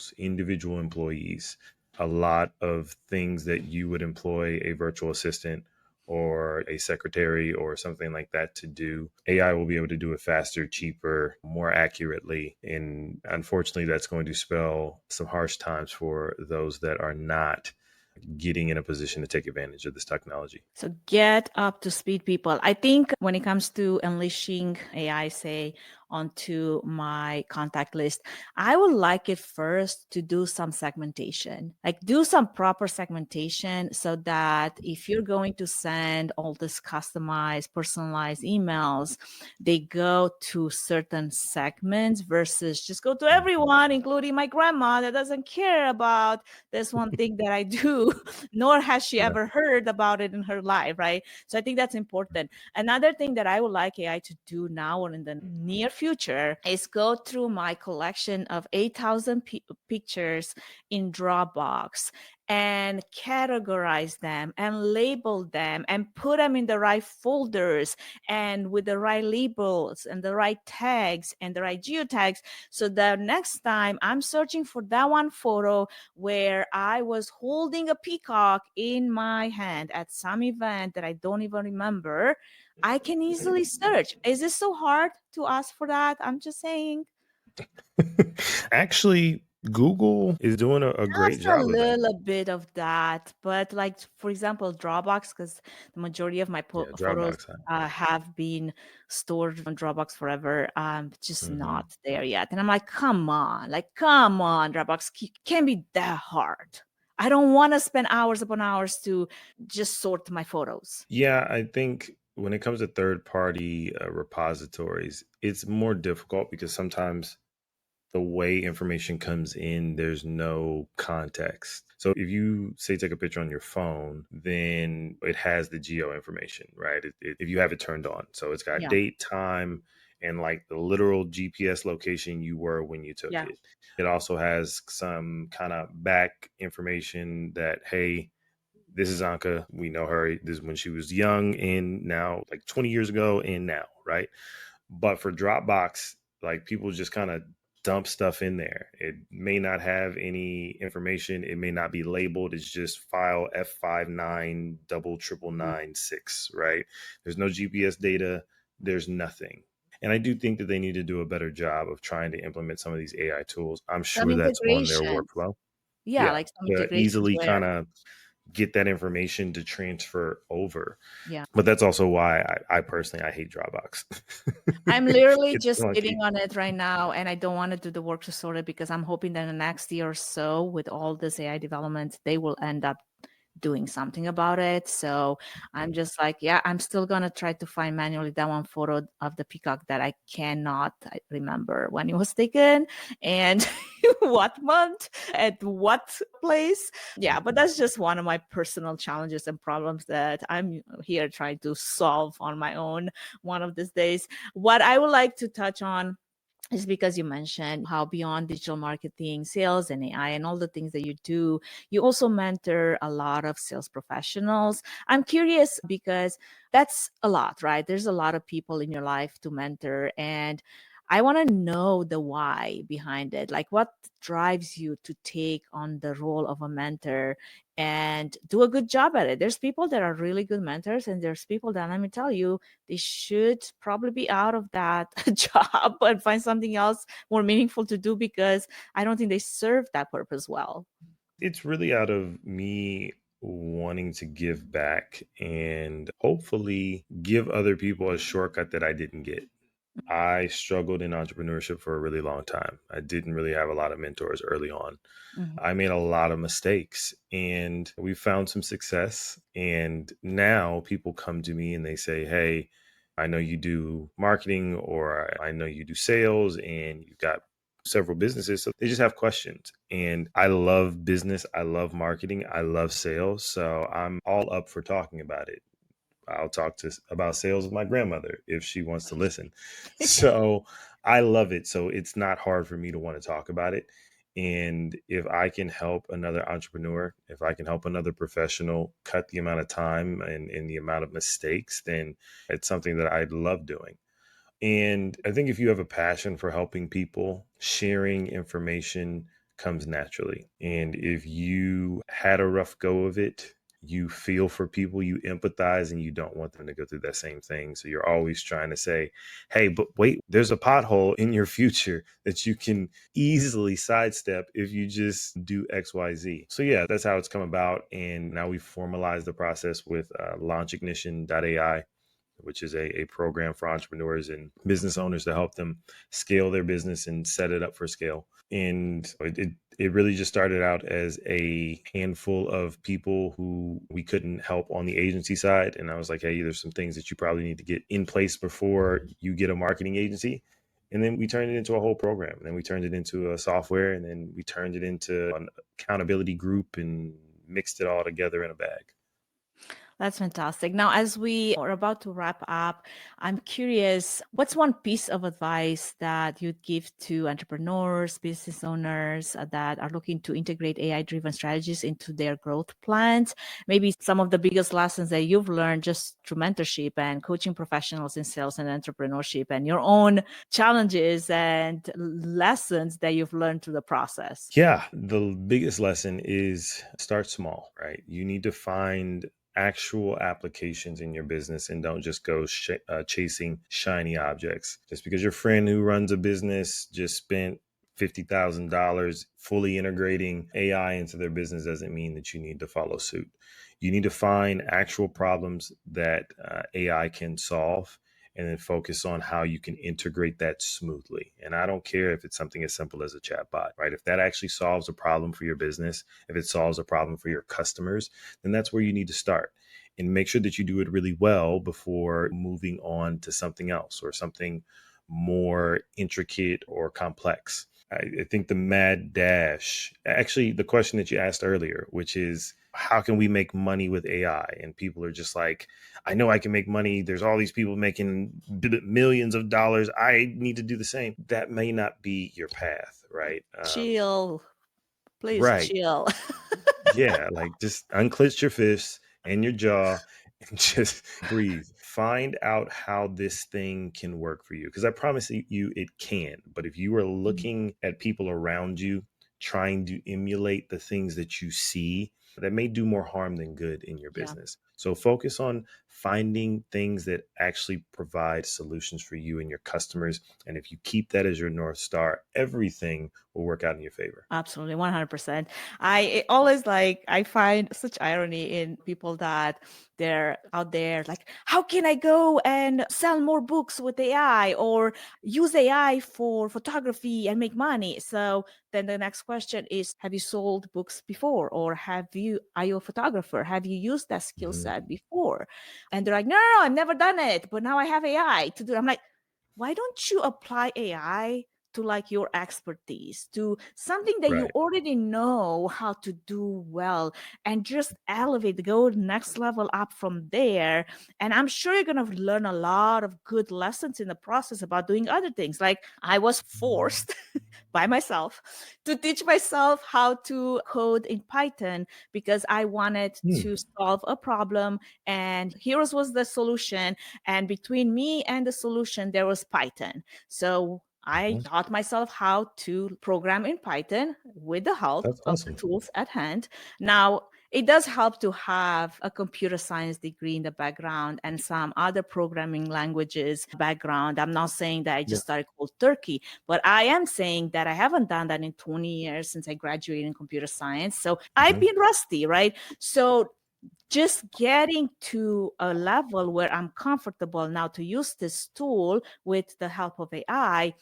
employees. A lot of things that you would employ a virtual assistant or a secretary or something like that to do, AI will be able to do it faster, cheaper, more accurately. And unfortunately, that's going to spell some harsh times for those that are not getting in a position to take advantage of this technology. So get up to speed, people. I think when it comes to unleashing AI, say, onto my contact list, I would like it first to do some segmentation, like do some proper segmentation so that if you're going to send all this customized, personalized emails, they go to certain segments versus just go to Mhm. everyone, including my grandma that doesn't care about this one thing that I do, nor has she Yeah. ever heard about it in her life, right? So I think that's important. Another thing that I would like AI to do now or in the near future is go through my collection of 8,000 pictures in Dropbox and categorize them and label them and put them in the right folders and with the right labels and the right tags and the right geotags, so that next time I'm searching for that one photo where I was holding a peacock in my hand at some event that I don't even remember, I can easily search. Is it so hard to ask for that? I'm just saying. Actually, Google is doing a great Just a job of that. little bit of that, but like for example, Dropbox, because the majority of my Yeah, photos Dropbox. have been stored on Dropbox forever. Just Mm-hmm. not there yet, and I'm like, come on, Dropbox can't be that hard. I don't want to spend hours upon hours to just sort my photos. Yeah, I think when it comes to third party repositories, it's more difficult because sometimes the way information comes in, there's no context. So if you say take a picture on your phone, then it has the geo information, right? If you have it turned on, so it's got Yeah. date, time, and like the literal GPS location you were when you took Yeah. it. It also has some kind of back information that, hey, this is Anca. We know her. This is when she was young and now, like 20 years ago and now, right? But for Dropbox, like people just kind of dump stuff in there. It may not have any information. It may not be labeled. It's just file F59 double triple 9 6, right? There's no GPS data. There's nothing. And I do think that they need to do a better job of trying to implement some of these AI tools. I'm Some sure that's on their integrations. workflow. Yeah, Yeah. like some To integrations easily where, kind of get that information to transfer over. yeah. But that's also why I personally, I hate Dropbox. I'm literally It's just clunky. sitting on it right now, and I don't want to do the work to sort it because I'm hoping that in the next year or so, with all this AI development, they will end up doing something about it. So I'm just like, yeah, I'm still going to try to find manually that one photo of the peacock that I cannot remember when it was taken and what month, at what place. Yeah, but that's just one of my personal challenges and problems that I'm here trying to solve on my own one of these days. What I would like to touch on is because you mentioned how beyond digital marketing, sales, and AI, and all the things that you do, you also mentor a lot of sales professionals. I'm curious because that's a lot, right? There's a lot of people in your life to mentor. And I want to know the why behind it. Like, what drives you to take on the role of a mentor and do a good job at it? There's people that are really good mentors, and there's people that, let me tell you, they should probably be out of that job and find something else more meaningful to do because I don't think they serve that purpose well. It's really out of me wanting to give back and hopefully give other people a shortcut that I didn't get. I struggled in entrepreneurship for a really long time. I didn't really have a lot of mentors early on. Mhm. I made a lot of mistakes and we found some success. And now people come to me and they say, hey, I know you do marketing or I know you do sales and you've got several businesses. So they just have questions. And I love business. I love marketing. I love sales. So I'm all up for talking about it. I'll talk about sales with my grandmother if she wants to listen. So I love it. So it's not hard for me to want to talk about it. And if I can help another entrepreneur, if I can help another professional cut the amount of time and the amount of mistakes, then it's something that I love doing. And I think if you have a passion for helping people, sharing information comes naturally. And if you had a rough go of it, you feel for people, you empathize, and you don't want them to go through that same thing. So you're always trying to say, hey, but wait, there's a pothole in your future that you can easily sidestep if you just do XYZ. So yeah, that's how it's come about. And now we've formalized the process with launchignition.ai, which is a program for entrepreneurs and business owners to help them scale their business and set it up for scale. And it really just started out as a handful of people who we couldn't help on the agency side. And I was like, hey, there's some things that you probably need to get in place before you get a marketing agency. And then we turned it into a whole program. And then we turned it into a software. And then we turned it into an accountability group and mixed it all together in a bag. That's fantastic. Now, as we are about to wrap up, I'm curious, what's one piece of advice that you'd give to entrepreneurs, business owners that are looking to integrate AI-driven strategies into their growth plans? Maybe some of the biggest lessons that you've learned just through mentorship and coaching professionals in sales and entrepreneurship, and your own challenges and lessons that you've learned through the process. Yeah, the biggest lesson is start small, right? You need to find actual applications in your business and don't just go chasing shiny objects. Just because your friend who runs a business just spent $50,000 fully integrating AI into their business doesn't mean that you need to follow suit. You need to find actual problems that AI can solve and then focus on how you can integrate that smoothly. And I don't care if it's something as simple as a chatbot, right? If that actually solves a problem for your business, if it solves a problem for your customers, then that's where you need to start. And make sure that you do it really well before moving on to something else or something more intricate or complex. I think the mad dash, actually, the question that you asked earlier, which is, how can we make money with AI? And people are just like, I know I can make money. There's all these people making millions of dollars. I need to do the same. That may not be your path, right? Chill. Please Right. chill. Yeah. Like just unclench your fists and your jaw and just breathe. Find out how this thing can work for you. Because I promise you it can. But if you are looking at people around you, trying to emulate the things that you see, that may do more harm than good in your Yeah. business. So focus on finding things that actually provide solutions for you and your customers. And if you keep that as your North Star, everything will work out in your favor. Absolutely, 100%. Always like, I find such irony in people that they're out there like, how can I go and sell more books with AI or use AI for photography and make money? So then the next question is, have you sold books before? Or are you a photographer? Have you used that skill Mhm. set before? And they're like, no, I've never done it, but now I have AI to do it. I'm like, why don't you apply AI to like your expertise, to something that you Right. already know how to do well, and just elevate, go next level up from there. And I'm sure you're going to learn a lot of good lessons in the process about doing other things. Like I was forced by myself to teach myself how to code in Python because I wanted Hmm. to solve a problem, and here was the solution. And between me and the solution, there was Python. So I Mhm. taught myself how to program in Python with the help That's of the awesome. tools at hand. Now, it does help to have a computer science degree in the background and some other programming languages background. I'm not saying that I Yeah. just started cold turkey, but I am saying that I haven't done that in 20 years since I graduated in computer science. So I've Mhm. been rusty, right? So just getting to a level where I'm comfortable now to use this tool with the help of AI,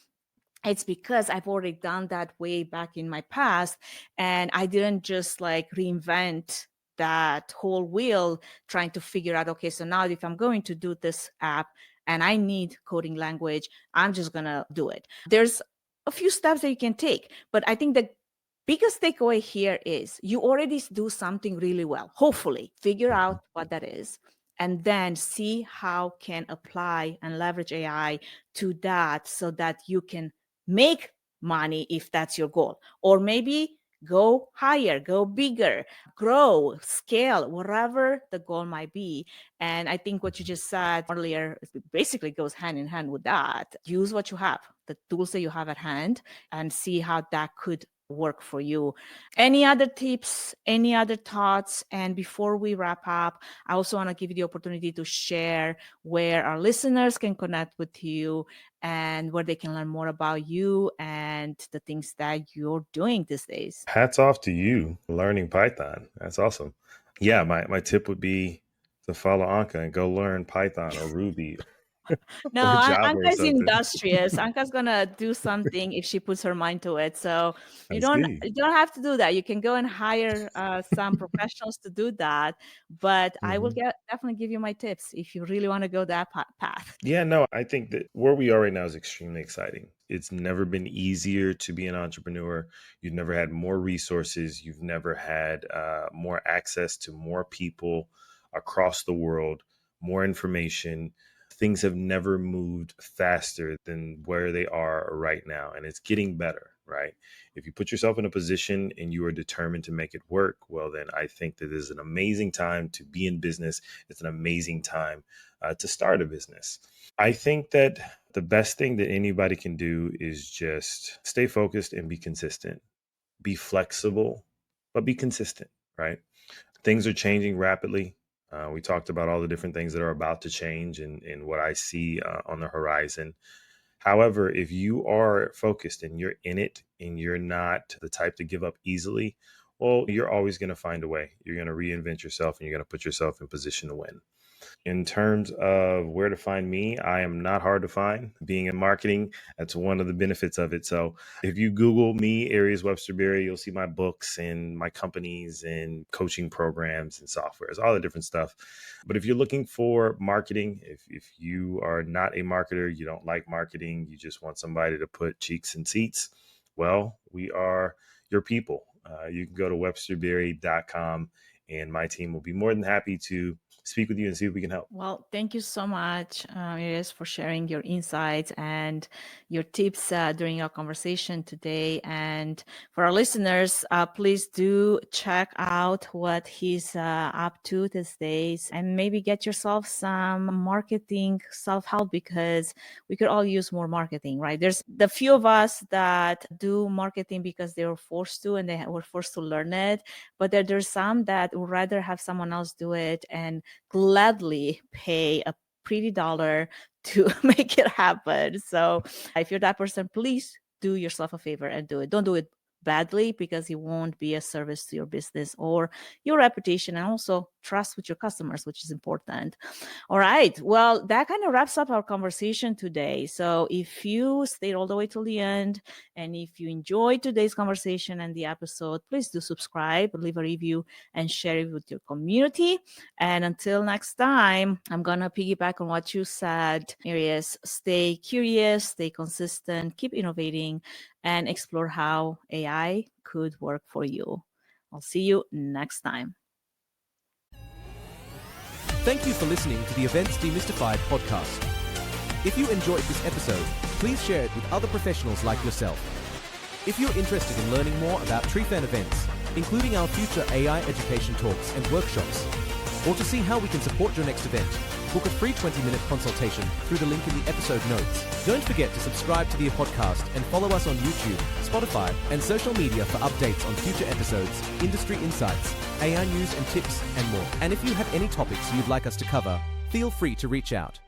it's because I've already done that way back in my past. And I didn't just like reinvent that whole wheel trying to figure out, okay, so now if I'm going to do this app and I need coding language, I'm just going to do it. There's a few steps that you can take, but I think the biggest takeaway here is you already do something really well. Hopefully, figure Mhm. out what that is and then see how can apply and leverage AI to that so that you can make money if that's your goal. Or maybe go higher, go bigger, grow, scale, whatever the goal might be. And I think what you just said earlier basically goes hand in hand with that. Use what you have, the tools that you have at hand, and see how that could work for you. Any other tips, any other thoughts? And before we wrap up, I also want to give you the opportunity to share where our listeners can connect with you and where they can learn more about you and the things that you're doing these days. Hats off to you learning Python. That's awesome. Yeah, my tip would be to follow Anca and go learn Python or Ruby No, or Java Anka or is something. industrious. Anka's gonna do something if she puts her mind to it. So I see. you don't have to do that. You can go and hire some professionals to do that. But I will Mhm. definitely give you my tips if you really want to go that path. Yeah, no, I think that where we are right now is extremely exciting. It's never been easier to be an entrepreneur. You've never had more resources. You've never had more access to more people across the world, more information. Things have never moved faster than where they are right now. And it's getting better, right? If you put yourself in a position and you are determined to make it work, well, then I think that is an amazing time to be in business. It's an amazing time to start a business. I think that the best thing that anybody can do is just stay focused and be consistent, be flexible, but be consistent, right? Things are changing rapidly. We talked about all the different things that are about to change and what I see on the horizon. However, if you are focused and you're in it and you're not the type to give up easily, well, you're always going to find a way. You're going to reinvent yourself and you're going to put yourself in position to win. In terms of where to find me, I am not hard to find. Being in marketing, that's one of the benefits of it. So if you Google me, Arias WebsterBerry, you'll see my books and my companies and coaching programs and softwares, all the different stuff. But if you're looking for marketing, if you are not a marketer, you don't like marketing, you just want somebody to put cheeks in seats, well, we are your people. You can go to websterberry.com and my team will be more than happy to speak with you and see if we can help. Well, thank you so much, Arias, for sharing your insights and your tips during our conversation today. And for our listeners, please do check out what he's up to these days, and maybe get yourself some marketing self-help, because we could all use more marketing, right? There's the few of us that do marketing because they were forced to, and they were forced to learn it. But there's some that would rather have someone else do it and gladly pay a pretty dollar to make it happen. So if you're that person, please do yourself a favor and do it. Don't do it badly, because it won't be a service to your business or your reputation, and also trust with your customers, which is important. All right. Well, that kind of wraps up our conversation today. So if you stayed all the way till the end, and if you enjoyed today's conversation and the episode, please do subscribe, leave a review, and share it with your community. And until next time, I'm going to piggyback on what you said, Arias. Stay curious, stay consistent, keep innovating, and explore how AI could work for you. I'll see you next time. Thank you for listening to the Events Demystified podcast. If you enjoyed this episode, please share it with other professionals like yourself. If you're interested in learning more about TreeFan events, including our future AI education talks and workshops, or to see how we can support your next event, book a free 20-minute consultation through the link in the episode notes. Don't forget to subscribe to the podcast and follow us on YouTube, Spotify, and social media for updates on future episodes, industry insights, AI news and tips, and more. And if you have any topics you'd like us to cover, feel free to reach out.